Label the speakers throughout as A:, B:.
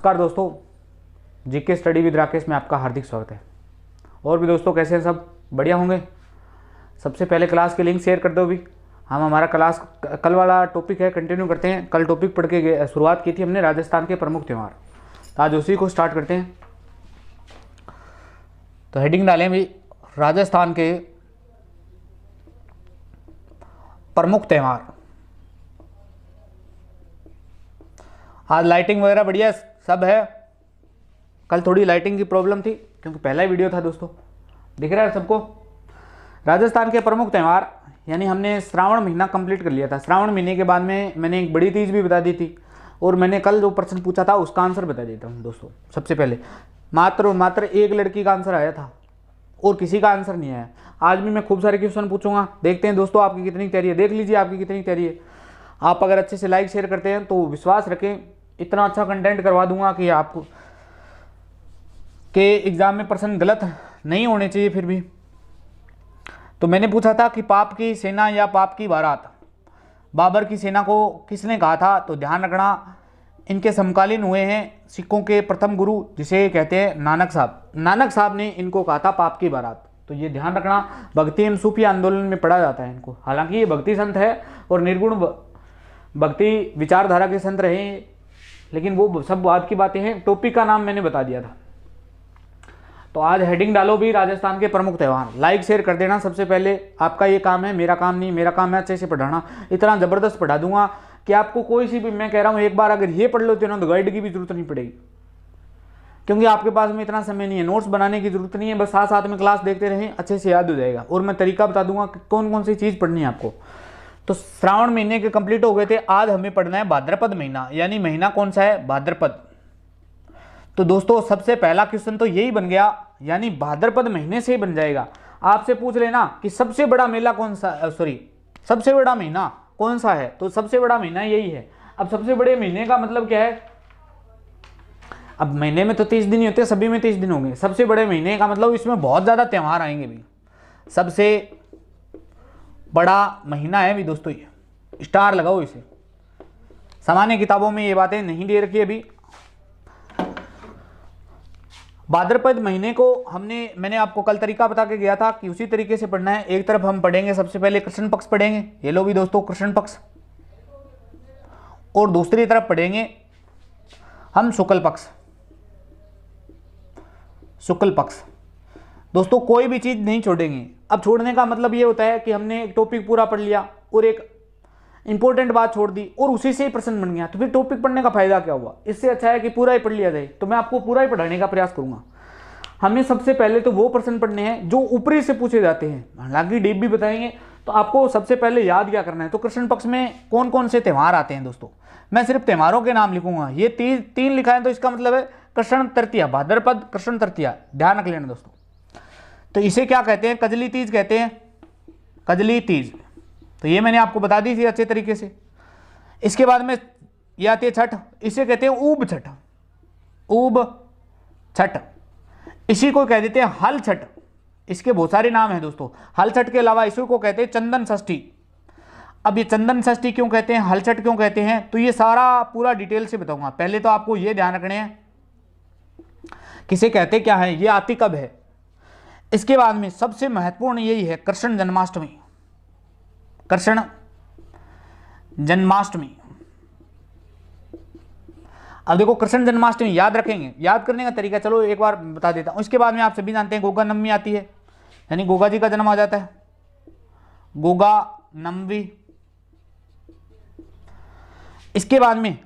A: नमस्कार दोस्तों, GK study with Rakesh में आपका हार्दिक स्वागत है। और भी दोस्तों कैसे हैं, सब बढ़िया होंगे। सबसे पहले क्लास की लिंक शेयर कर दो। भी हम हमारा क्लास कल वाला टॉपिक है, कंटिन्यू करते हैं। कल टॉपिक पढ़ के शुरुआत की थी हमने राजस्थान के प्रमुख त्यौहार, तो आज उसी को स्टार्ट करते हैं। तो हेडिंग डालें भी राजस्थान के प्रमुख त्यौहार। आज लाइटिंग वगैरह बढ़िया सब है। कल थोड़ी लाइटिंग की प्रॉब्लम थी क्योंकि पहला ही वीडियो था दोस्तों। दिख रहा है सबको। राजस्थान के प्रमुख त्यौहार यानी हमने श्रावण महीना कंप्लीट कर लिया था। श्रावण महीने के बाद में मैंने एक बड़ी तीज भी बता दी थी, और मैंने कल जो प्रश्न पूछा था उसका आंसर बता देता हूँ दोस्तों। सबसे पहले मात्र एक लड़की का आंसर आया था और किसी का आंसर नहीं आया। आज भी मैं खूब सारे क्वेश्चन पूछूंगा, देखते हैं दोस्तों आपकी कितनी तैयारी है। देख लीजिए आपकी कितनी तैयारी है। आप अगर अच्छे से लाइक शेयर करते हैं तो विश्वास रखें इतना अच्छा कंटेंट करवा दूंगा कि आपको के एग्जाम में प्रश्न गलत नहीं होने चाहिए। फिर भी तो मैंने पूछा था कि पाप की सेना या पाप की बारात, बाबर की सेना को किसने कहा था? तो ध्यान रखना, इनके समकालीन हुए हैं सिखों के प्रथम गुरु जिसे कहते हैं नानक साहब। नानक साहब ने इनको कहा था पाप की बारात। तो ये ध्यान रखना, भक्ति एवं सूफी आंदोलन में पढ़ा जाता है इनको। हालांकि ये भक्ति संत है और निर्गुण भक्ति विचारधारा के संत रहे, लेकिन वो सब बात की बातें हैं। टॉपिक का नाम मैंने बता दिया था। तो आज हेडिंग डालो भी राजस्थान के प्रमुख त्यौहार। लाइक शेयर कर देना। सबसे पहले आपका ये काम है, मेरा काम नहीं। मेरा काम है अच्छे से पढ़ाना। इतना ज़बरदस्त पढ़ा दूंगा कि आपको कोई सी भी, मैं कह रहा हूँ एक बार अगर ये पढ़ लो तो गाइड की भी जरूरत नहीं पड़ेगी, क्योंकि आपके पास में इतना समय नहीं है। नोट्स बनाने की जरूरत नहीं है, बस साथ साथ में क्लास देखते रहें, अच्छे से याद हो जाएगा। और मैं तरीका बता दूंगा कि कौन कौन सी चीज़ पढ़नी है आपको। तो श्रावण महीने के कंप्लीट हो गए थे। आज हमें पढ़ना है भाद्रपद महीना, यानी महीना कौन सा है? भाद्रपद। तो दोस्तों सबसे पहला क्वेश्चन तो यही बन गया, यानी भाद्रपद महीने से ही बन जाएगा। आपसे पूछ लेना कि सबसे बड़ा मेला कौन सा, सबसे बड़ा महीना कौन सा है? तो सबसे बड़ा महीना यही है। अब सबसे बड़े महीने का मतलब क्या है? अब महीने में तो 30 दिन ही होते हैं, सभी में 30 दिन होंगे। सबसे बड़े महीने का मतलब इसमें बहुत ज्यादा त्यौहार आएंगे भी। सबसे बड़ा महीना है भी दोस्तों ये, स्टार लगाओ इसे। सामान्य किताबों में ये बातें नहीं दे रखी अभी। भाद्रपद महीने को मैंने आपको कल तरीका बता के गया था कि उसी तरीके से पढ़ना है। एक तरफ हम पढ़ेंगे, सबसे पहले कृष्ण पक्ष पढ़ेंगे, ये लो भी दोस्तों कृष्ण पक्ष, और दूसरी तरफ पढ़ेंगे हम शुक्ल पक्ष। शुक्ल पक्ष दोस्तों कोई भी चीज नहीं छोड़ेंगे। अब छोड़ने का मतलब ये होता है कि हमने एक टॉपिक पूरा पढ़ लिया और एक इंपॉर्टेंट बात छोड़ दी और उसी से ही प्रश्न बन गया, तो फिर टॉपिक पढ़ने का फायदा क्या हुआ? इससे अच्छा है कि पूरा ही पढ़ लिया जाए। तो मैं आपको पूरा ही पढ़ाने का प्रयास करूंगा। हमें सबसे पहले तो वो प्रश्न पढ़ने हैं जो ऊपरी से पूछे जाते हैं, हालांकि डीप भी बताएंगे। तो आपको सबसे पहले याद क्या करना है? तो कृष्ण पक्ष में कौन कौन से त्यौहार आते हैं दोस्तों? मैं सिर्फ त्यौहारों के नाम लिखूंगा। ये तीन लिखा है तो इसका मतलब है कृष्ण तृतीया, भाद्रपद कृष्ण तृतीया। ध्यान रख लेना दोस्तों। तो इसे क्या कहते हैं? कजली तीज कहते हैं, कजली तीज। तो ये मैंने आपको बता दी थी अच्छे तरीके से। इसके बाद में ये आती है छठ, इसे कहते हैं ऊब छठ, ऊब छठ। इसी को कह देते हैं हल छठ। इसके बहुत सारे नाम हैं दोस्तों। हल छठ के अलावा इसी को कहते हैं चंदन षष्ठी। अब ये चंदन षष्ठी क्यों कहते हैं, हल छठ क्यों कहते हैं, तो ये सारा पूरा डिटेल से बताऊंगा। पहले तो आपको ये ध्यान रखने हैं किसे कहते क्या है, ये आती कब है। इसके बाद में सबसे महत्वपूर्ण यही है कृष्ण जन्माष्टमी। कृष्ण जन्माष्टमी। अब देखो कृष्ण जन्माष्टमी याद रखेंगे, याद करने का तरीका चलो एक बार बता देता हूं। इसके बाद में आप सभी जानते हैं गोगा नवमी आती है, यानी गोगा जी का जन्म आ जाता है, गोगा नवमी। इसके बाद में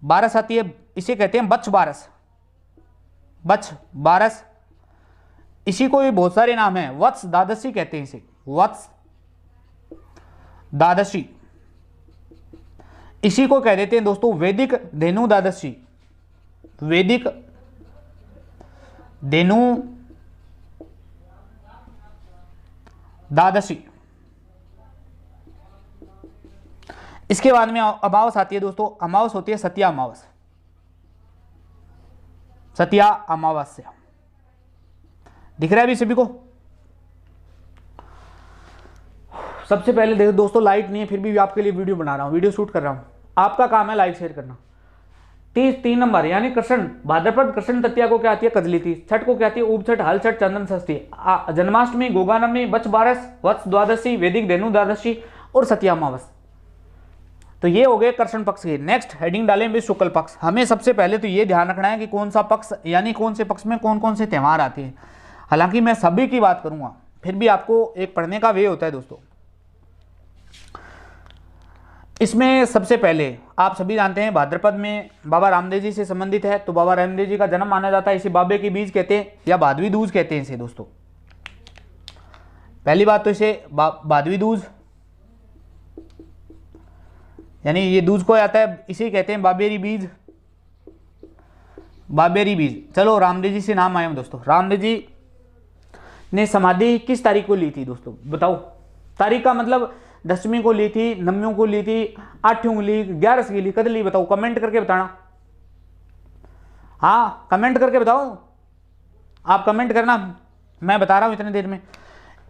A: बारस आती है, इसे कहते हैं बच्छ बारस, बच्छ बारस। इसी को भी बहुत सारे नाम हैं, वत्स द्वादशी कहते हैं इसे, वत्स द्वादशी। इसी को कह देते हैं दोस्तों वैदिक धेनु द्वादशी, वैदिक धेनु द्वादशी। इसके बाद में अमावस आती है दोस्तों, अमावस होती है सतिया अमावस, सतिया अमावस्या। दिख रहा है अभी सभी को? सबसे पहले देखो दोस्तों, लाइट नहीं है फिर भी आपके लिए वीडियो बना रहा हूँ, वीडियो शूट कर रहा हूँ। आपका काम है लाइक शेयर करना। तीज 3 नंबर यानी कृष्ण भाद्रपद कृष्ण तृतीया को क्या आती है? कजली तीज। छठ को क्या आती है? ऊब छठ, हल छठ, चंदन षष्ठी। जन्माष्टमी, गोगानवमी, बच बारस, वत्स द्वादशी, वैदिक धेनु द्वादशी और सतिया अमावस। तो ये हो गए कृष्ण पक्ष के। नेक्स्ट हेडिंग डालें शुक्ल पक्ष। हमें सबसे पहले तो ये ध्यान रखना है कि कौन सा पक्ष यानी कौन से पक्ष में कौन कौन से त्यौहार आते हैं। हालांकि मैं सभी की बात करूंगा, फिर भी आपको एक पढ़ने का वे होता है दोस्तों। इसमें सबसे पहले आप सभी जानते हैं भाद्रपद में बाबा रामदेव जी से संबंधित है, तो बाबा रामदेव जी का जन्म माना जाता है। इसे बाबे की बीज कहते हैं या भादवी दूज कहते हैं इसे दोस्तों। पहली बात तो इसे भादवी दूज यानी ये दूज को आता है, इसे कहते हैं बाबेरी बीज, बाबेरी बीज। चलो रामदेव जी से नाम आए दोस्तों। रामदेव जी ने समाधि किस तारीख को ली थी दोस्तों? बताओ। तारीख का मतलब 10वीं को ली थी, 9वीं को ली थी, 8वीं को ली, 11 की ली, कद ली? बताओ, कमेंट करके बताना। हाँ कमेंट करके बताओ, आप कमेंट करना, मैं बता रहा हूं इतने देर में।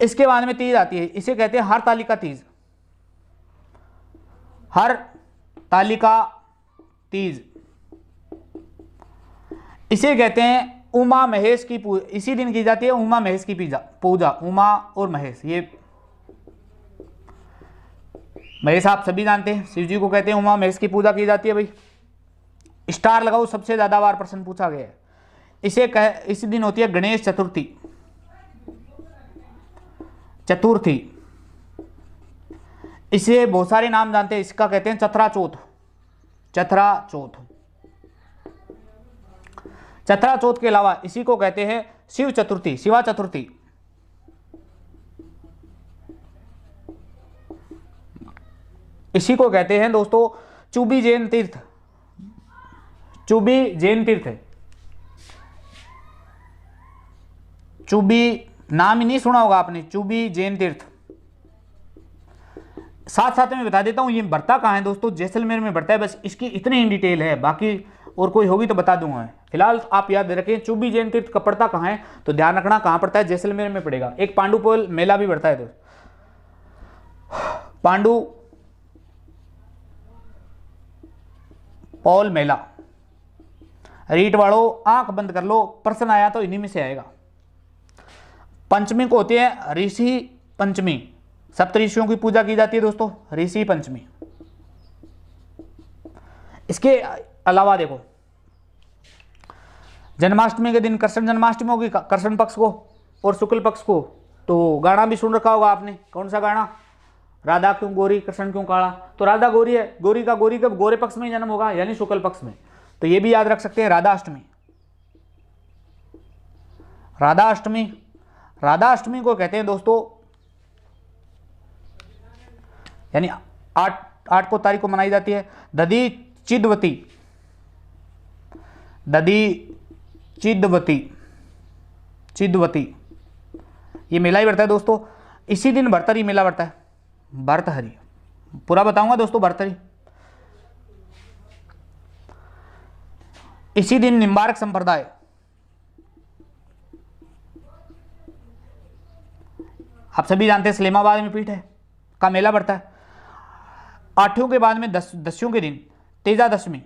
A: इसके बाद में तीज आती है, इसे कहते हैं हरतालिका तीज। हरतालिका तीज इसे कहते हैं उमा महेश की पूजा। इसी दिन की जाती है उमा महेश की पूजा। उमा और महेश, ये महेश आप सभी जानते हैं, शिव जी को कहते हैं। उमा महेश की पूजा की जाती है भाई। स्टार लगाओ, सबसे ज्यादा बार प्रश्न पूछा गया है। इसी दिन होती है गणेश चतुर्थी। चतुर्थी इसे बहुत सारे नाम जानते हैं, इसका कहते हैं चतरा चौथ। चतरा चौथ। चतरा चौथ के अलावा इसी को कहते हैं शिव चतुर्थी, शिवा चतुर्थी। इसी को कहते हैं दोस्तों चुबी जैन तीर्थ। चुबी जैन तीर्थ है। चुबी नाम ही नहीं सुना होगा आपने, चुबी जैन तीर्थ। साथ साथ में बता देता हूं ये बढ़ता कहाँ है दोस्तों? जैसलमेर में बढ़ता है, बस इसकी इतनी ही डिटेल है, बाकी और कोई होगी तो बता दूंगा। फिलहाल आप याद रखें चुबी जैन तीर्थ का पड़ता कहाँ है, तो ध्यान रखना कहाँ पड़ता है, जैसलमेर में पड़ेगा। एक पांडुपोल मेला भी बढ़ता है दोस्त, पांडु पौल मेला। रीट वालों आंख बंद कर लो, प्रश्न आया तो इन्हीं में से आएगा। पंचमी को होती है ऋषि पंचमी। सप्तऋषियों की पूजा की जाती है दोस्तों, ऋषि पंचमी। इसके अलावा देखो जन्माष्टमी के दिन कृष्ण जन्माष्टमी होगी, कृष्ण पक्ष को और शुक्ल पक्ष को। तो गाना भी सुन रखा होगा आपने, कौन सा गाना? राधा क्यों गोरी कृष्ण क्यों काला। तो राधा गोरी है, गोरी कब गोरे पक्ष में ही जन्म होगा यानी शुक्ल पक्ष में। तो ये भी याद रख सकते हैं राधा अष्टमी। राधा अष्टमी, राधा अष्टमी को कहते हैं दोस्तों यानी 8 को तारीख को मनाई जाती है। दधी चिदवती, दधी चिदवती, चिदवती ये मेला ही बढ़ता है दोस्तों। इसी दिन भरतरी मेला बढ़ता है, भरतहरी। पूरा बताऊंगा दोस्तों भरतरी। इसी दिन निम्बार्क संप्रदाय, आप सभी जानते हैं इस्लामाबाद में पीठ है का मेला बढ़ता है। 8वीं के बाद में दस्यों के दिन तेजा दशमी।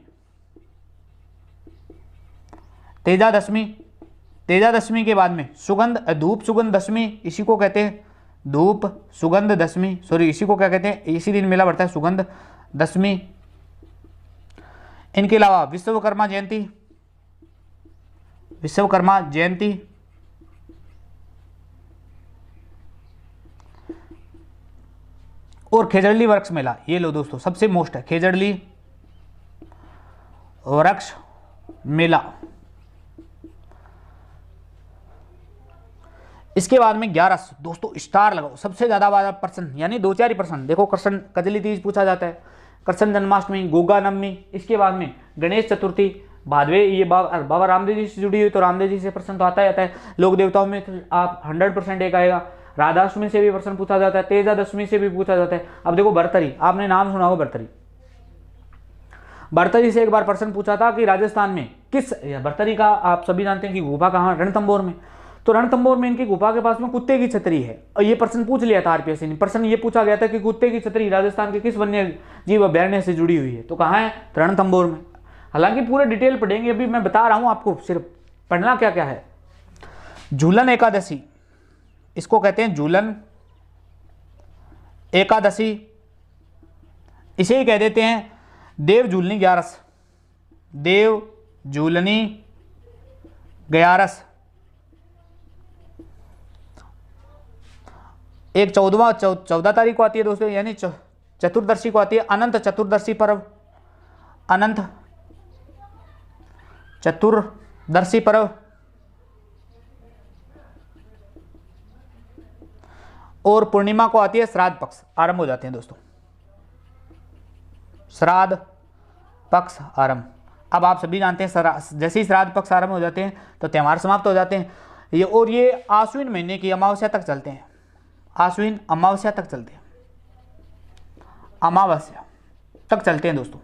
A: तेजा दशमी, तेजा दशमी के बाद में सुगंध धूप सुगंध दशमी, इसी को कहते हैं धूप सुगंध दशमी। सॉरी, इसी को क्या कहते हैं? इसी दिन मेला बढ़ता है सुगंध दशमी। इनके अलावा विश्वकर्मा जयंती, विश्वकर्मा जयंती, और खेजड़ली वृक्ष मेला। ये लो दोस्तों सबसे मोस्ट है, खेजड़ली वृक्ष मेला। इसके बाद में 11 दोस्तों स्टार लगाओ, सबसे ज्यादा वाला प्रश्न यानी 2-4 ही प्रश्न। देखो कृष्ण कजली तीज पूछा जाता है, कृष्ण जन्माष्टमी, गोगा नवमी। इसके बाद में गणेश चतुर्थी, भादवे, ये बाबा रामदेव जी से जुड़ी हुई, तो रामदेव जी से प्रश्न तो आता ही आता है। लोक देवताओं में तो आप 100% एक आएगा। राधाष्टमी से भी प्रश्न पूछा जाता है, तेजा दशमी से भी पूछा जाता है। अब देखो भरतरी, आपने नाम सुना होगा भरतरी। भरतरी से एक बार प्रश्न पूछा था कि राजस्थान में किस, भरतरी का आप सभी जानते हैं कि गुफा कहाँ? रणथंभौर में। तो रणथंभौर में इनकी गुफा के पास में कुत्ते की छतरी है, और ये प्रश्न पूछ लिया था आरपीएससी ने। प्रश्न ये पूछा गया था कि कुत्ते की छतरी राजस्थान के किस वन्य जीव अभ्यारण्य से जुड़ी हुई है, तो कहाँ है? रणथंभौर में। हालांकि पूरे डिटेल पढ़ेंगे, अभी मैं बता रहा हूं आपको सिर्फ पढ़ना क्या क्या है। झूलन एकादशी, इसको कहते हैं झूलन एकादशी, इसे ही कह देते हैं देव झूलनी ग्यारस, देव झूलनी ग्यारस। एक 14 तारीख को आती है दोस्तों, यानी चतुर्दशी को आती है, अनंत चतुर्दशी पर्व, अनंत चतुर्दशी पर्व। और पूर्णिमा को आती है श्राद्ध पक्ष, आरंभ हो जाते हैं दोस्तों, श्राद्ध पक्ष आरंभ। अब आप सभी जानते हैं जैसे ही श्राद्ध पक्ष आरंभ हो जाते हैं तो त्यौहार समाप्त हो जाते हैं ये, और ये आश्विन महीने की अमावस्या तक चलते हैं, आश्विन अमावस्या तक चलते हैं, अमावस्या तक चलते हैं दोस्तों।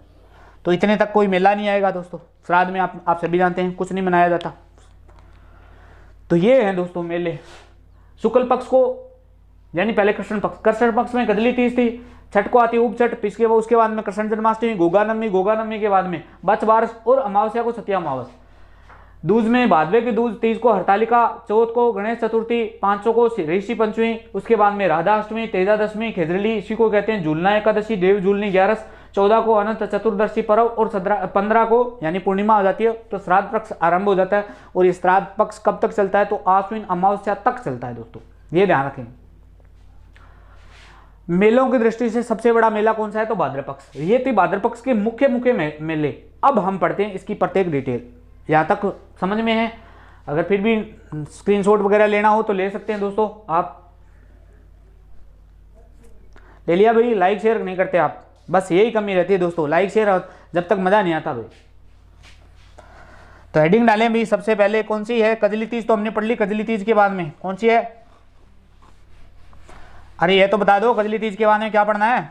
A: तो इतने तक कोई मेला नहीं आएगा दोस्तों। श्राद्ध में आप सभी जानते हैं कुछ नहीं मनाया जाता। तो ये हैं दोस्तों मेले। शुक्ल पक्ष को यानी पहले कृष्ण पक्ष में कजली तीज थी, छठ को आती है उप छठ, पिछके वो उसके बाद में कृष्ण जन्माष्टमी, गोगानवमी के बाद में बच्छ बारस, और अमावस्या को सत्या अमावस। दूज में भादवे की दूज, तीज को हरतालिका, चौथ को गणेश चतुर्थी, पांचों को ऋषि पंचमी, उसके बाद में राधा अष्टमी, तेजादशमी, खेजरली, इसी को कहते हैं झूलना एकादशी, देव झूलनी ग्यारस, 14 को अनंत चतुर्दशी पर्व, और 15 को यानी पूर्णिमा हो जाती है तो श्राद्ध पक्ष आरंभ हो जाता है। और ये श्राद्ध पक्ष कब तक चलता है, तो आश्विन अमावस्या तक चलता है दोस्तों, ये ध्यान रखें। मेलों की दृष्टि से सबसे बड़ा मेला कौन सा है, तो भाद्र पक्ष। ये थी भाद्र पक्ष के मुख्य मेले। अब हम पढ़ते हैं इसकी प्रत्येक डिटेल। यहाँ तक समझ में है? अगर फिर भी स्क्रीनशॉट वगैरह लेना हो तो ले सकते हैं दोस्तों। आप ले लिया भाई? लाइक शेयर नहीं करते आप, बस यही कमी रहती है दोस्तों, लाइक शेयर जब तक मजा नहीं आता भाई। तो हेडिंग डालें भी। सबसे पहले कौन सी है? कजली तीज तो हमने पढ़ ली, कजली तीज के बाद में कौन सी है? अरे ये तो बता दो, कजली तीज के बाद में क्या पढ़ना है?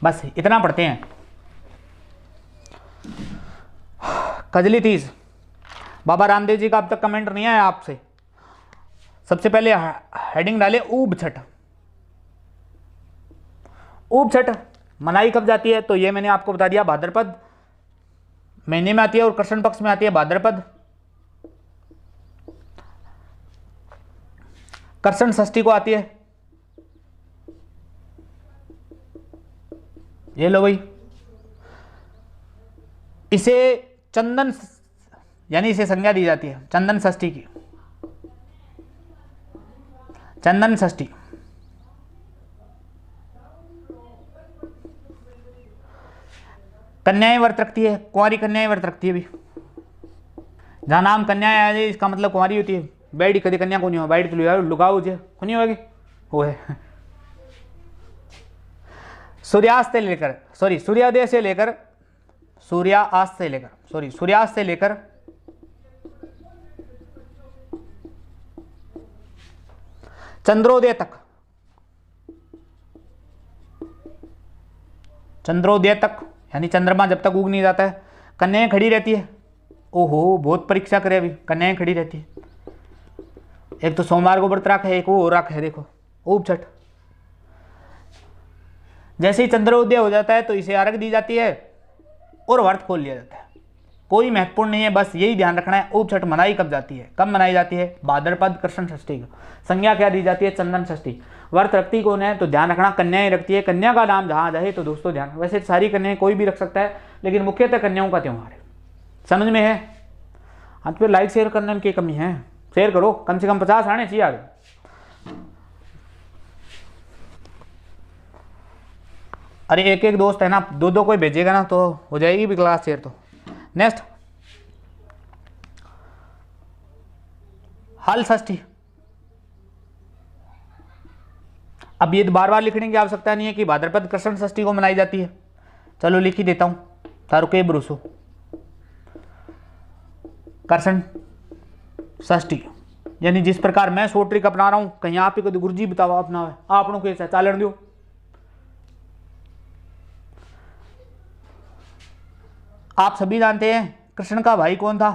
A: बस इतना पढ़ते हैं। कजली तीज, बाबा रामदेव जी का अब तक कमेंट नहीं आया आपसे। सबसे पहले हेडिंग डाले ऊब छठ। ऊब छठ मनाई कब जाती है? तो ये मैंने आपको बता दिया, भाद्रपद महीने में आती है और कृष्ण पक्ष में आती है भाद्रपद। कृष्ण षष्ठी को आती है, ये लो भाई। इसे चंदन यानी इसे संज्ञा दी जाती है चंदन षष्ठी की, चंदन षष्ठी। कन्याएं व्रत रखती है, कुंवारी कन्याएं व्रत रखती है भी। जहां नाम कन्याएं आ जाए इसका मतलब कुंवारी होती है। बैठी कभी कन्या को नहीं हो, बैठ तो लुगाओ जे को नहीं होगी, वो है। सूर्यास्त से लेकर सूर्योदय से लेकर सूर्यास्त से लेकर चंद्रोदय तक यानी चंद्रमा जब तक उग नहीं जाता है कन्याएं खड़ी रहती है। ओहो बहुत परीक्षा करे अभी, कन्याएं खड़ी रहती है। एक तो सोमवार को व्रत रखा है, एक वो रखा है देखो ऊब छठ। जैसे ही चंद्रोदय हो जाता है तो इसे अर्घ दी जाती है और व्रत खोल लिया जाता है। कोई महत्वपूर्ण नहीं है, बस यही ध्यान रखना है। ऊब छठ मनाई कब जाती है, कब मनाई जाती है? भाद्रपद कृष्ण षष्ठी को। संज्ञा क्या दी जाती है? चंदन षष्ठी। व्रत रखती कौन है? तो ध्यान रखना कन्याएं रखती है। कन्या का नाम जहां जाए तो दोस्तों ध्यान, वैसे सारी कन्याएं कोई भी रख सकता है लेकिन मुख्यतः कन्याओं का त्यौहार है। समझ में है? हाँ तो लाइक शेयर करने की कमी है, शेयर करो, कम से कम 50 आने चाहिए आगे। अरे एक एक दोस्त है ना, दो दो कोई भेजेगा ना तो हो जाएगी भी क्लास शेयर। तो नेक्स्ट हल षष्ठी। अब ये बार बार लिखने की आवश्यकता नहीं है कि भाद्रपद कृष्ण षष्ठी को मनाई जाती है। चलो लिख ही देता हूं, तारो के भरोसो। कृष्ण षष्ठी यानी जिस प्रकार मैं शॉर्ट ट्रिक अपना रहा हूं, कहीं आप ही को गुरु जी बताओ अपना है, आपनों को चालन दो। आप सभी जानते हैं कृष्ण का भाई कौन था?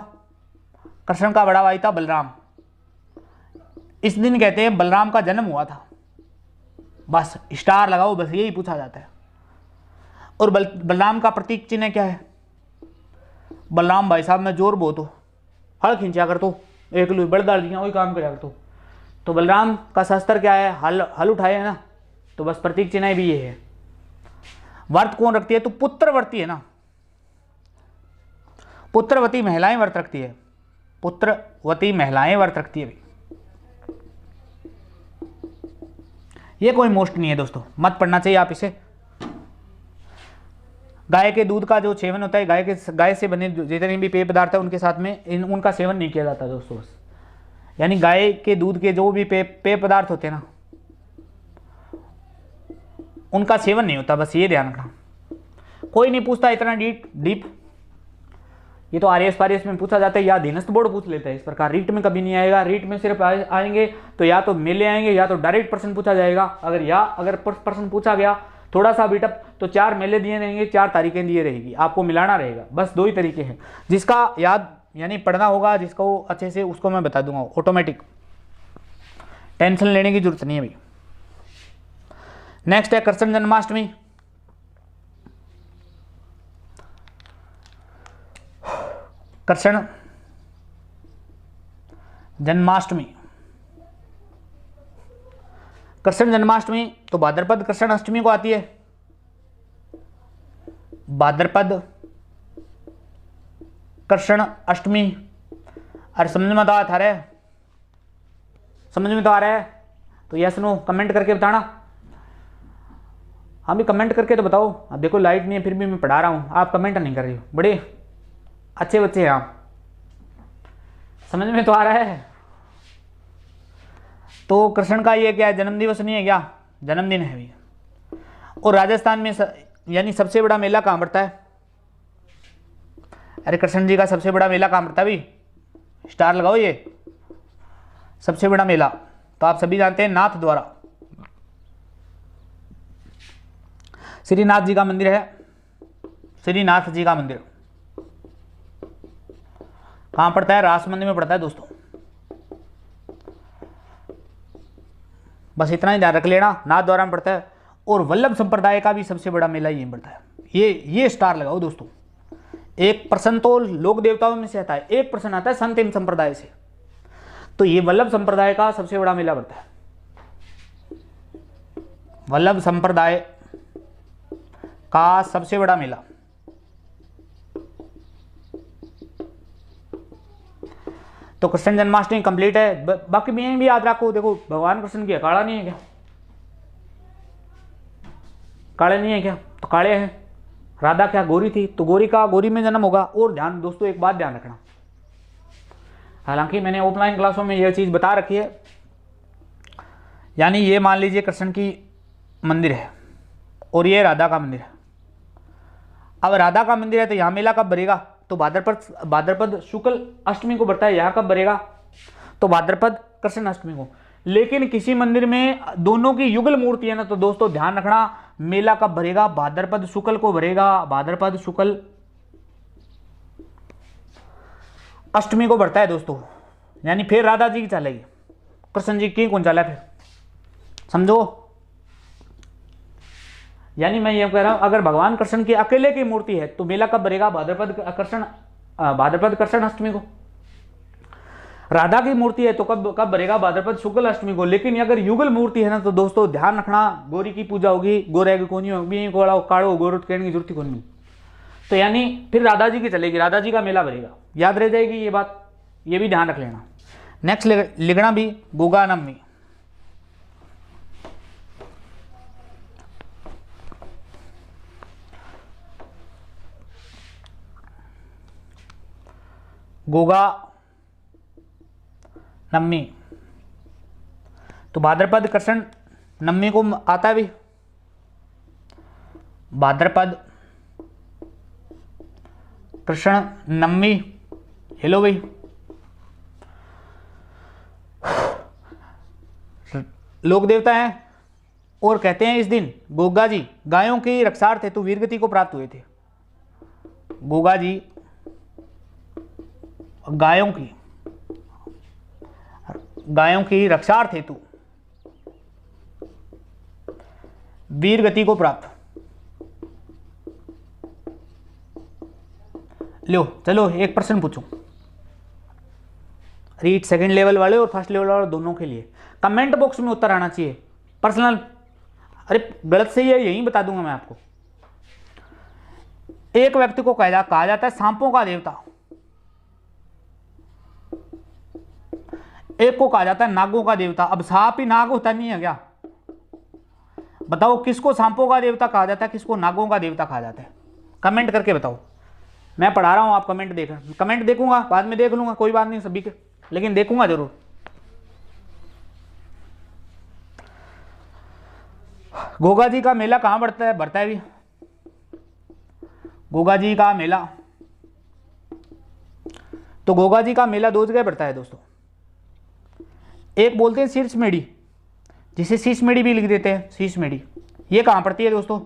A: कृष्ण का बड़ा भाई था बलराम। इस दिन कहते हैं बलराम का जन्म हुआ था। बस स्टार लगाओ, बस यही पूछा जाता है। और बलराम का प्रतीक चिन्ह क्या है? बलराम भाई साहब मैं जोर बहुत हो, हल खींचा कर तो एक लुई बड़दार दिया वही काम कर तो बलराम का शस्त्र क्या है? हल उठाए है ना, तो बस प्रतीक चिन्ह भी ये है। व्रत कौन रखती है? तो पुत्रवती है ना, पुत्रवती महिलाएं व्रत रखती है, पुत्रवती महिलाएं व्रत रखती है। ये कोई मोस्ट नहीं है दोस्तों, मत पढ़ना चाहिए आप इसे। गाय के दूध का जो सेवन होता है, गाय से बने जितने भी पेय पदार्थ है उनके साथ में उनका सेवन नहीं किया जाता दोस्तों। बस यानी गाय के दूध के जो भी पेय पदार्थ होते हैं ना, उनका सेवन नहीं होता, बस ये ध्यान रखना। कोई नहीं पूछता इतना डीप, ये तो आरएएस पारएएस में पूछा जाता है या अधीनस्थ बोर्ड पूछ लेता है इस प्रकार। रीट में कभी नहीं आएगा। रीट में सिर्फ आएंगे तो या तो मेले आएंगे या तो डायरेक्ट प्रश्न पूछा जाएगा। अगर प्रश्न पूछा गया थोड़ा सा बीटअप तो 4 मेले दिए रहेंगे, 4 तारीखें दिए रहेगी, आपको मिलाना रहेगा। बस 2 ही तरीके हैं। जिसका याद यानी पढ़ना होगा, जिसको अच्छे से, उसको मैं बता दूंगा ऑटोमेटिक, टेंशन लेने की जरूरत नहीं है अभी। नेक्स्ट है कृष्ण जन्माष्टमी। कृष्ण जन्माष्टमी, कृष्ण जन्माष्टमी तो भाद्रपद कृष्ण अष्टमी को आती है। भाद्रपद कृष्ण अष्टमी। अरे समझ में तो आ रहा है, समझ में तो आ रहा है तो यस नो कमेंट करके बताना। हाँ भी कमेंट करके तो बताओ। अब देखो लाइट नहीं है फिर भी मैं पढ़ा रहा हूँ, आप कमेंट नहीं कर रही हो। बड़े अच्छे बच्चे हैं आप, समझ में तो आ रहा है। तो कृष्ण का ये क्या है, जन्म दिवस नहीं है क्या? जन्मदिन है भी। और राजस्थान में यानी सबसे बड़ा मेला कहाँ पड़ता है? अरे कृष्ण जी का सबसे बड़ा मेला कहाँ पड़ता है भी? स्टार लगाओ। ये सबसे बड़ा मेला तो आप सभी जानते हैं, नाथ द्वारा। श्रीनाथ जी का मंदिर है, श्रीनाथ जी का मंदिर कहाँ पड़ता है? राजसमंद में पड़ता है दोस्तों। बस इतना ही ध्यान रख लेना, नाथ द्वारा में पड़ता है। और वल्लभ संप्रदाय का भी सबसे बड़ा मेला यहीं पड़ता है। ये स्टार लगाओ दोस्तों। 1% तो लोक देवताओं में से आता है, 1% आता है संत एवं संप्रदाय से। तो ये वल्लभ संप्रदाय का सबसे बड़ा मेला पड़ता है। वल्लभ संप्रदाय का सबसे बड़ा मेला। तो कृष्ण जन्माष्टमी कंप्लीट है। बाकी में भी याद रखो, देखो भगवान कृष्ण की अखाड़ा नहीं है क्या? काले नहीं है क्या? तो काले हैं। राधा क्या गोरी थी? तो गोरी में जन्म होगा। और ध्यान दोस्तों, एक बात ध्यान रखना, हालांकि मैंने ऑफलाइन क्लासों में यह चीज बता रखी है। यानी ये मान लीजिए कृष्ण की मंदिर है और ये राधा का मंदिर है। अब राधा का मंदिर है तो यहाँ मेला कब भरेगा? तो भाद्रपद शुक्ल अष्टमी को बढ़ता है। यहाँ कब भरेगा? तो भाद्रपद कृष्ण अष्टमी को। लेकिन किसी मंदिर में दोनों की युगल मूर्ति है ना, तो दोस्तों ध्यान रखना मेला कब भरेगा? भाद्रपद शुक्ल को भरेगा। भाद्रपद शुक्ल अष्टमी को बढ़ता है दोस्तों। यानी फिर राधा जी की चलेगी, कृष्ण जी की कौन चला फिर? समझो। यानी मैं ये कह रहा हूं, अगर भगवान कृष्ण की अकेले की मूर्ति है तो मेला कब भरेगा? भाद्रपद कृष्ण अष्टमी को। राधा की मूर्ति है तो कब भरेगा? भाद्रपद शुक्ल अष्टमी को। लेकिन अगर युगल मूर्ति है ना, तो दोस्तों ध्यान रखना गौरी की पूजा होगी। गोरे की कोनी होगी, काड़ो गोरुट कहने की जरूरत ही कोनी। तो यानी फिर राधा जी की चलेगी, राधा जी का मेला भरेगा। याद रह जाएगी ये बात, ये भी ध्यान रख लेना। नेक्स्ट लिखना भी गोगा नवमी। गोगा नवमी तो भाद्रपद कृष्ण नवमी को आता है भी। भाद्रपद कृष्ण नवमी, हेलो भाई। लोक देवता हैं और कहते हैं इस दिन गोगा जी गायों की रक्षार्थ हेतु वीरगति को प्राप्त हुए थे। गोगा जी गायों की रक्षार्थ हेतु वीर गति को प्राप्त। लो चलो एक प्रश्न पूछूं, रीड सेकंड लेवल वाले और फर्स्ट लेवल वाले दोनों के लिए। कमेंट बॉक्स में उत्तर आना चाहिए, पर्सनल, अरे गलत सही है यही बता दूंगा मैं आपको। एक व्यक्ति को कहा जाता है सांपों का देवता, एक को कहा जाता है नागों का देवता। अब सांप ही नाग होता नहीं है क्या? बताओ किसको सांपों का देवता कहा जाता है, किसको नागों का देवता कहा जाता है? कमेंट करके बताओ। मैं पढ़ा रहा हूं, आप कमेंट देखूंगा, बाद में देख लूंगा, कोई बात नहीं सभी के, लेकिन देखूंगा जरूर। गोगा जी का मेला कहां बढ़ता है भी? गोगा जी का मेला, तो गोगा जी का मेला दो जगह बढ़ता है दोस्तों। एक बोलते हैं शीर्ष मेढ़ी, जिसे शीश मेढ़ी भी लिख देते हैं, शीश मेढ़ी। ये कहां पड़ती है दोस्तों?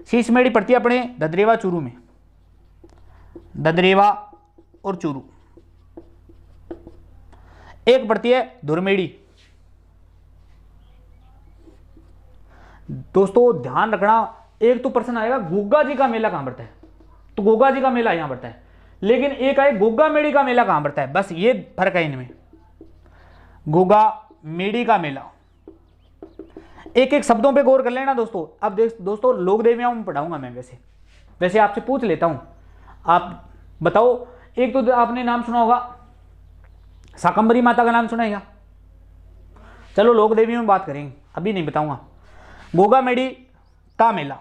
A: शीश मेढ़ी पड़ती है अपने ददरेवा चूरू में, ददरेवा और चूरू। एक पड़ती है धुरमेड़ी। दोस्तों ध्यान रखना, एक तो प्रश्न आएगा गोगा जी का मेला कहां पड़ता है, तो गोगा जी का मेला यहां पड़ता है, लेकिन एक आए गोगा मेढ़ी का मेला कहां पड़ता है, बस ये फर्क है इनमें। गोगा मेढ़ी का मेला, एक एक शब्दों पे गौर कर लेना दोस्तों। अब दोस्तों लोक देवियां में पढ़ाऊंगा मैं, वैसे आपसे पूछ लेता हूं, आप बताओ। एक तो आपने नाम सुना होगा, शाकंभरी माता का नाम सुना है क्या? चलो लोक देवियों में बात करेंगे, अभी नहीं बताऊंगा। गोगा मेढ़ी का मेला,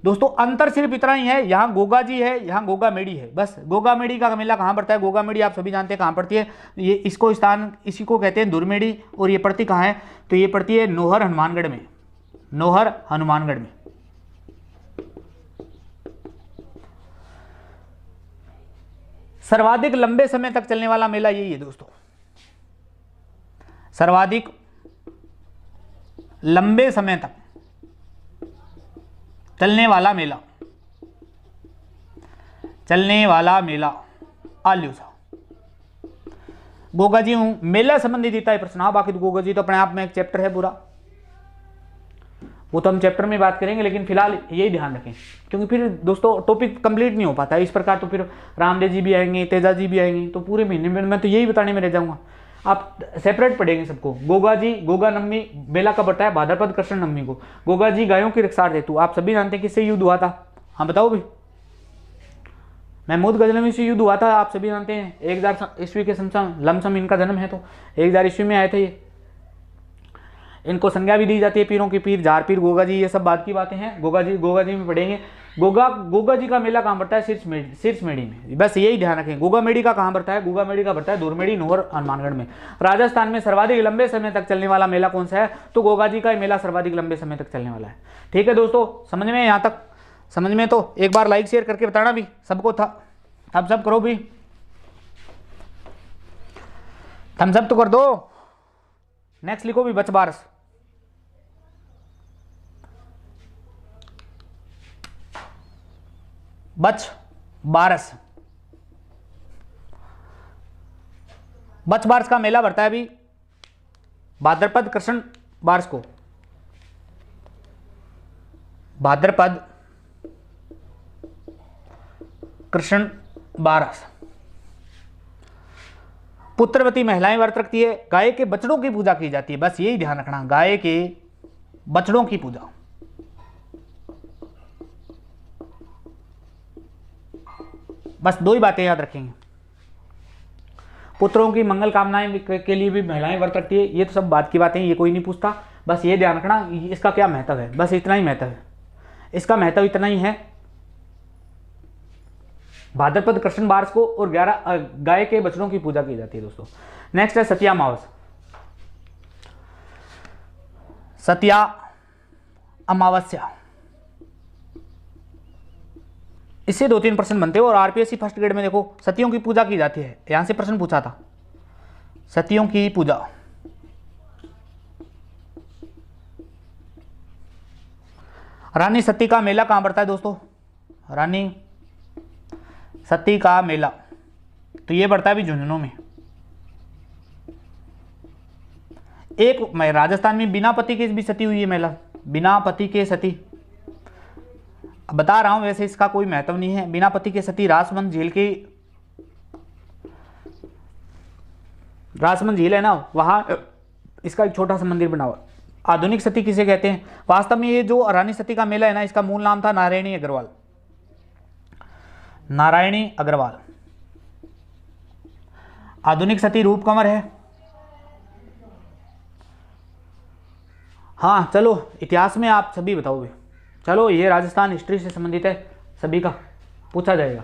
A: दोस्तों अंतर सिर्फ इतना ही है, यहां गोगा जी है, यहां गोगा मेढ़ी है, बस। गोगा मेढ़ी का मेला कहां पड़ता है? गोगा मेढ़ी आप सभी जानते हैं कहां पड़ती है, ये इसको स्थान इसी को कहते हैं दुर्मेढ़ी। और ये पड़ती कहां है? तो ये पड़ती है नोहर हनुमानगढ़ में, नोहर हनुमानगढ़ में। सर्वाधिक लंबे समय तक चलने वाला मेला यही है दोस्तों, सर्वाधिक लंबे समय तक चलने वाला मेला आल्यूसा। गोगा जी हूं, मेला संबंधी देता है प्रश्न। बाकी तो गोगा जी तो अपने आप में एक चैप्टर है पूरा, वो तो हम चैप्टर में बात करेंगे, लेकिन फिलहाल यही ध्यान रखें, क्योंकि फिर दोस्तों टॉपिक कंप्लीट नहीं हो पाता इस प्रकार। तो फिर रामदेव जी भी आएंगे, तेजा जी भी आएंगे, तो पूरे महीने में मैं तो यही बताने में रह जाऊंगा। आप सेपरेट पढ़ेंगे सबको। गोगा जी, गोगा नवमी मेला कब पड़ता है? भाद्रपद कृष्ण नवमी को। गोगा जी गायों की रक्षा हेतु, आप सभी जानते हैं किससे युद्ध हुआ था? हाँ बताओ भाई। महमूद गजनवी से युद्ध हुआ था, आप सभी जानते हैं। 1000 ईस्वी के लमसम इनका जन्म है, तो 1000 ईस्वी में आए थे ये। इनको संज्ञा भी दी जाती है पीरों की पीर, जार पीर, गोगा जी, ये सब बात की बातें हैं। गोगा जी में पढ़ेंगे। गोगा जी का मेला कहाँ पड़ता है? शीर्ष मेढ़ी में, बस यही ध्यान रखें। गोगा मेढ़ी का कहाँ पड़ता है? गोगा मेढ़ी का पड़ता है दुर्मेढ़ी, नोहर हनुमानगढ़ में। राजस्थान में सर्वाधिक लंबे समय तक चलने वाला मेला कौन सा है? तो गोगा जी का मेला सर्वाधिक लंबे समय तक चलने वाला है। ठीक है दोस्तों, समझ में? यहाँ तक समझ में? तो एक बार लाइक शेयर करके बताना भी सबको था, थम्स अप करो भी, थम्स अप तो कर दो। नेक्स्ट लिखो भी बच बारस। बच बारस का मेला बढ़ता है अभी भाद्रपद कृष्ण बारस को। भाद्रपद कृष्ण बारस। पुत्रवती महिलाएं व्रत रखती है। गाय के बछड़ों की पूजा की जाती है, बस यही ध्यान रखना, गाय के बछड़ों की पूजा। बस दो ही बातें याद रखेंगे। पुत्रों की मंगल कामनाएं के लिए भी महिलाएं व्रत रखती है, ये तो सब बात की बातें हैं, ये कोई नहीं पूछता। बस ये ध्यान रखना इसका क्या महत्व है, बस इतना ही महत्व है, इसका महत्व इतना ही है। भाद्रपद कृष्ण बारस को और 11 गाय के बछड़ों की पूजा की जाती है दोस्तों। नेक्स्ट है सतिया अमावस। सतिया अमावस्या, इससे 2-3 प्रश्न बनते हैं। और आरपीएससी फर्स्ट ग्रेड में देखो सतियों की पूजा की जाती है, यहां से प्रश्न पूछा था, सतियों की पूजा। रानी सती का मेला कहां पड़ता है दोस्तों? रानी सती का मेला तो ये पड़ता है भी झुंझुनू में। एक राजस्थान में बिना पति के भी सती हुई है मेला, बिना पति के सती। अब बता रहा हूं, वैसे इसका कोई महत्व नहीं है। बिना पति के सती रासमंद झील की, रासमंद झील है ना, वहां इसका एक छोटा सा मंदिर बना हुआ। आधुनिक सती किसे कहते हैं? वास्तव में ये जो रानी सती का मेला है ना, इसका मूल नाम था नारायणी अग्रवाल। नारायणी अग्रवाल। आधुनिक सती रूप कंवर है। हाँ चलो, इतिहास में आप सभी बताओगे। चलो, ये राजस्थान हिस्ट्री से संबंधित है, सभी का पूछा जाएगा।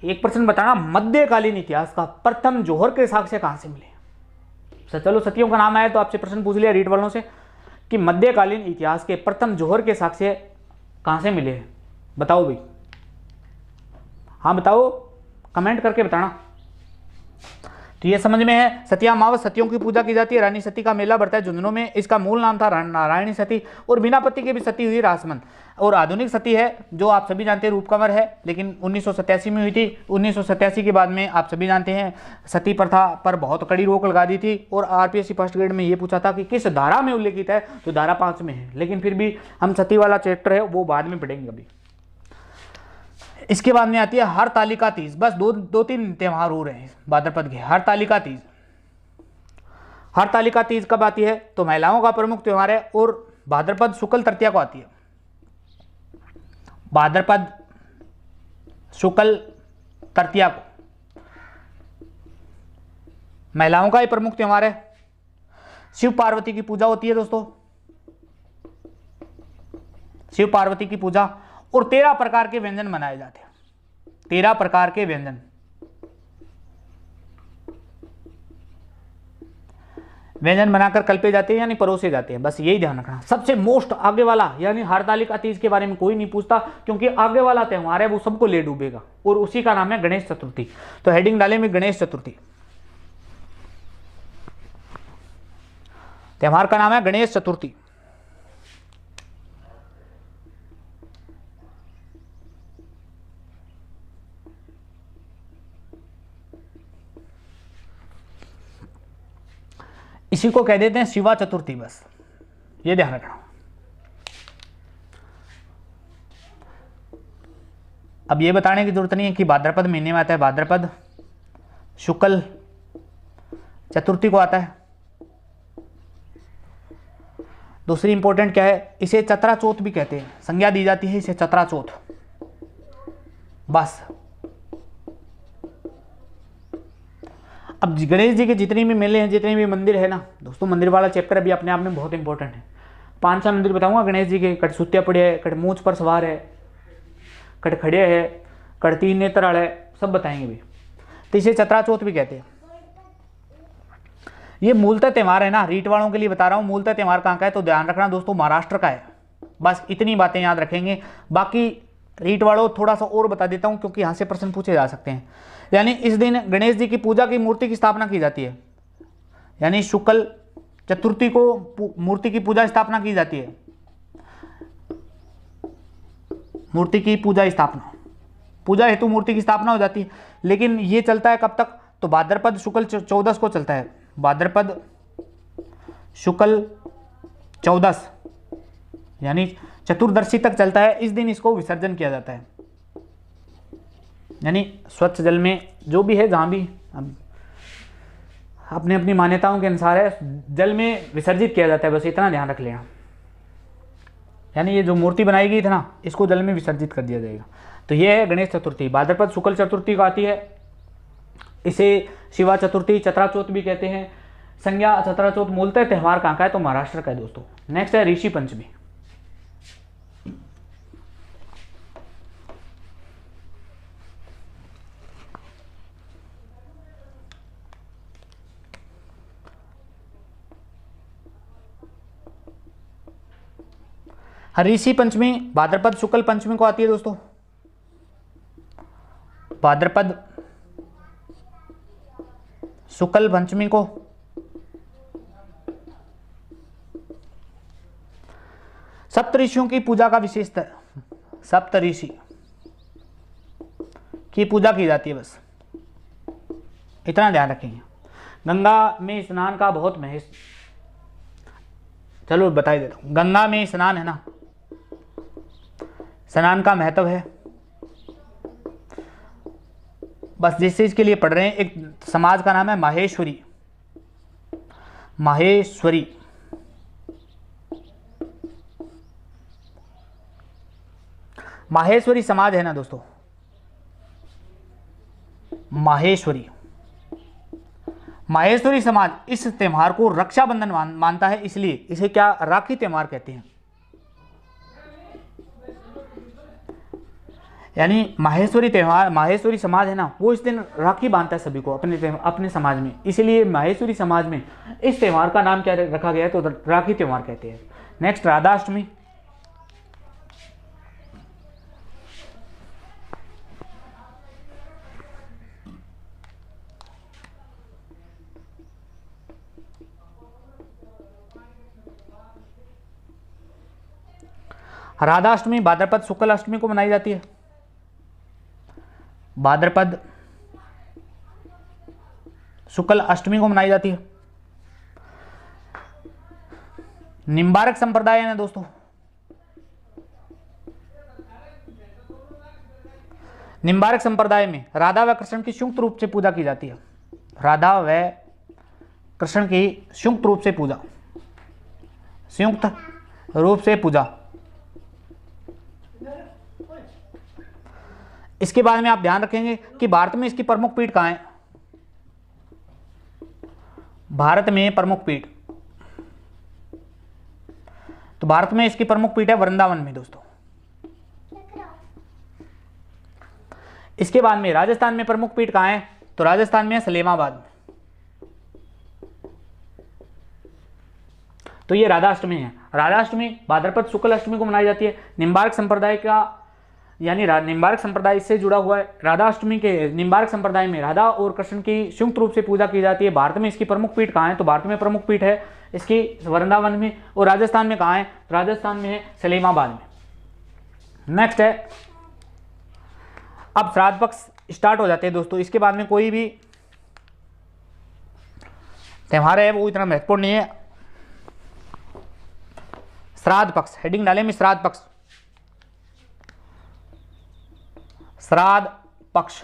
A: एक प्रश्न बताना, मध्यकालीन इतिहास का प्रथम जौहर के साक्ष्य कहाँ से मिले? चलो, सतियों का नाम आया तो आपसे प्रश्न पूछ लिया रीट वालों से कि मध्यकालीन इतिहास के प्रथम जौहर के साक्ष्य कहाँ से मिले हैं? बताओ भाई, हाँ बताओ, कमेंट करके बताना। तो ये समझ में है, सतिया अमावस सतियों की पूजा की जाती है। रानी सती का मेला बढ़ता है झुंझुनू में। इसका मूल नाम था नारायणी सती, और बिना पति के भी सती हुई रासमंद। और आधुनिक सती है जो आप सभी जानते हैं, रूपकंवर है, लेकिन 1987 में हुई थी। 1987 के बाद में आप सभी जानते हैं सती प्रथा पर बहुत कड़ी रोक लगा दी थी। और आरपीएससी फर्स्ट ग्रेड में ये पूछा था कि किस धारा में उल्लेखित है, तो धारा 5 में है। लेकिन फिर भी हम सती वाला चैप्टर है वो बाद में पढ़ेंगे अभी। इसके बाद में आती है हरतालिका तीज। बस दो तीन त्यौहार हो रहे हैं भाद्रपद के। हरतालिका तीज, हरतालिका तीज कब आती है? तो महिलाओं का प्रमुख त्यौहार है और भाद्रपद शुक्ल तृतीया को आती है। भाद्रपद शुक्ल तृतीया को महिलाओं का ही प्रमुख त्यौहार है। शिव पार्वती की पूजा होती है दोस्तों, शिव पार्वती की पूजा। और 13 प्रकार के व्यंजन बनाए जाते हैं। 13 प्रकार के व्यंजन। व्यंजन बनाकर कल्पे जाते हैं, यानी परोसे जाते हैं। बस यही ध्यान रखना। सबसे मोस्ट आगे वाला, यानी हरतालिका तीज के बारे में कोई नहीं पूछता, क्योंकि आगे वाला त्यौहार है वो सबको ले डूबेगा, और उसी का नाम है गणेश चतुर्थी। तो हेडिंग डाले में गणेश चतुर्थी। त्यौहार का नाम है गणेश चतुर्थी। इसी को कह देते हैं शिवा चतुर्थी। बस ये ध्यान रखना। अब ये बताने की जरूरत नहीं है कि भाद्रपद महीने में आता है। भाद्रपद शुक्ल चतुर्थी को आता है। दूसरी इंपॉर्टेंट क्या है, इसे चतरा चौथ भी कहते हैं। संज्ञा दी जाती है इसे चतरा चौथ। बस अब गणेश जी के जितने भी मेले हैं, जितने भी मंदिर है ना दोस्तों, मंदिर वाला चैप्टर अभी अपने आप में बहुत इंपॉर्टेंट है। 5-6 मंदिर बताऊंगा गणेश जी के। कट सुत्या पड़े है, कट मूंछ पर सवार है, कट खड़े है, कट 3 नेत्र है, सब बताएंगे भी। तो इसे चतरा चौथ भी कहते हैं। ये मूलतः त्यौहार है ना, रीट वालों के लिए बता रहा हूँ, मूलतः त्यौहार कहाँ का है? तो ध्यान रखना दोस्तों, महाराष्ट्र का है। बस इतनी बातें याद रखेंगे। बाकी रीट वालों थोड़ा सा और बता देता हूँ, क्योंकि यहाँ से प्रश्न पूछे जा सकते हैं। यानी इस दिन गणेश जी की पूजा की मूर्ति की स्थापना की जाती है। यानी शुक्ल चतुर्थी को मूर्ति की पूजा स्थापना की जाती है। मूर्ति की पूजा स्थापना, पूजा हेतु मूर्ति की स्थापना हो जाती है। लेकिन ये चलता है कब तक? तो भाद्रपद शुक्ल 14 को चलता है। भाद्रपद शुक्ल 14 यानी चतुर्दशी तक चलता है। इस दिन इसको विसर्जन किया जाता है। यानी स्वच्छ जल में, जो भी है, जहाँ भी अपनी अपनी मान्यताओं के अनुसार है, जल में विसर्जित किया जाता है। बस इतना ध्यान रख लेना। यानी ये जो मूर्ति बनाई गई थी ना, इसको जल में विसर्जित कर दिया जाएगा। तो ये है गणेश चतुर्थी। भाद्रपद शुक्ल चतुर्थी को आती है। इसे शिवा चतुर्थी, चतरा चौथ भी कहते हैं। संज्ञा चतरा चौथ मूलतः त्यौहार कहाँ का है? तो महाराष्ट्र का है दोस्तों। नेक्स्ट है ऋषि पंचमी। ऋषि पंचमी भाद्रपद शुक्ल पंचमी को आती है दोस्तों। भाद्रपद शुक्ल पंचमी को सप्तऋषियों की पूजा का विशेषता, सप्तऋषि की पूजा की जाती है। बस इतना ध्यान रखेंगे। गंगा में स्नान का बहुत महत्व, चलो बता ही देता हूँ। गंगा में स्नान है ना, स्नान का महत्व है। बस जिस चीज के लिए पढ़ रहे हैं, एक समाज का नाम है माहेश्वरी। माहेश्वरी माहेश्वरी समाज है ना दोस्तों, माहेश्वरी माहेश्वरी समाज इस त्योहार को रक्षाबंधन मानता है, इसलिए इसे क्या राखी त्योहार कहते हैं। यानी माहेश्वरी त्योहार, माहेश्वरी समाज है ना, वो इस दिन राखी बांधता है सभी को अपने समाज में, इसलिए माहेश्वरी समाज में इस त्योहार का नाम क्या रखा गया है, तो राखी त्योहार कहते हैं। नेक्स्ट राधाष्टमी। राधाष्टमी भाद्रपद शुक्ल अष्टमी को मनाई जाती है। भाद्रपद शुक्ल अष्टमी को मनाई जाती है। निम्बारक संप्रदाय है ना दोस्तों, निम्बारक संप्रदाय में राधा व कृष्ण की संयुक्त रूप से पूजा की जाती है। राधा व कृष्ण की संयुक्त रूप से पूजा, संयुक्त रूप से पूजा। इसके बाद में आप ध्यान रखेंगे कि भारत में इसकी प्रमुख पीठ कहाँ है। भारत में प्रमुख पीठ, तो भारत में इसकी प्रमुख पीठ है वृंदावन में दोस्तों। इसके बाद में राजस्थान में प्रमुख पीठ कहाँ है, तो राजस्थान में है सलेमाबाद में। तो ये राधाष्टमी है। राधाष्टमी भाद्रपद शुक्ल अष्टमी को मनाई जाती है। निम्बार्क संप्रदाय का, यानी निम्बार्क संप्रदाय इससे जुड़ा हुआ है। राधाष्टमी के निम्बार्क संप्रदाय में राधा और कृष्ण की संयुक्त रूप से पूजा की जाती है। भारत में इसकी प्रमुख पीठ कहाँ है, तो भारत में प्रमुख पीठ है इसकी वृंदावन में। और राजस्थान में कहाँ है, तो राजस्थान में है सलेमाबाद में। नेक्स्ट है, अब श्राद्ध पक्ष स्टार्ट हो जाते हैं दोस्तों। इसके बाद में कोई भी त्योहार है वो इतना महत्वपूर्ण नहीं है। श्राद्ध पक्ष हेडिंग डाले में, श्राद्ध पक्ष, श्राद्ध पक्ष।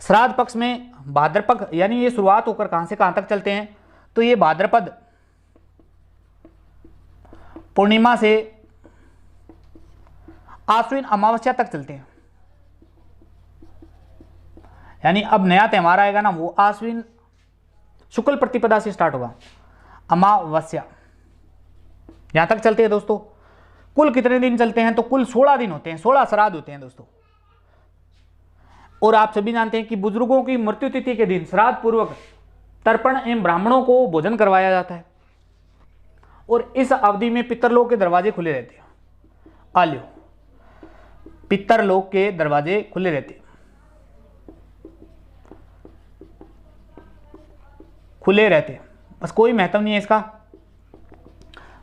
A: श्राद्ध पक्ष में भाद्रपद, यानी ये शुरुआत होकर कहां से कहां तक चलते हैं, तो ये भाद्रपद पूर्णिमा से आश्विन अमावस्या तक चलते हैं। यानी अब नया त्योहार आएगा ना, वो आश्विन शुक्ल प्रतिपदा से स्टार्ट होगा, अमावस्या, यहां तक चलते हैं दोस्तों। कुल कितने दिन चलते हैं, तो कुल 16 दिन होते हैं, 16 श्राद्ध होते हैं दोस्तों। और आप सभी जानते हैं कि बुजुर्गों की मृत्यु तिथि के दिन श्राद्ध पूर्वक तर्पण एवं ब्राह्मणों को भोजन करवाया जाता है। और इस अवधि में पितरलोक के दरवाजे खुले रहते हैं। आलियो, पितरलोक के दरवाजे खुले रहते हैं, खुले रहते हैं। बस कोई महत्व नहीं है इसका,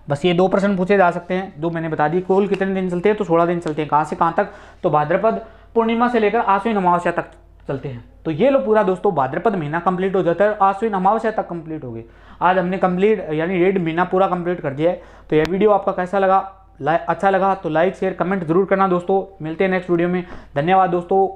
A: बस ये 2 प्रश्न पूछे जा सकते हैं जो मैंने बता दी। कुल कितने दिन चलते हैं, तो 16 दिन चलते हैं। कहां से कहां तक, तो भाद्रपद पूर्णिमा से लेकर आश्विन अमावस्या तक चलते हैं। तो ये लो पूरा दोस्तों भाद्रपद महीना कंप्लीट हो जाता है, आश्विन अमावस्या तक कंप्लीट हो गई। आज हमने कंप्लीट यानी 1.5 महीना पूरा कंप्लीट कर दिया है। तो यह वीडियो आपका कैसा लगा, अच्छा लगा तो लाइक शेयर कमेंट जरूर करना दोस्तों। मिलते हैं नेक्स्ट वीडियो में। धन्यवाद दोस्तों।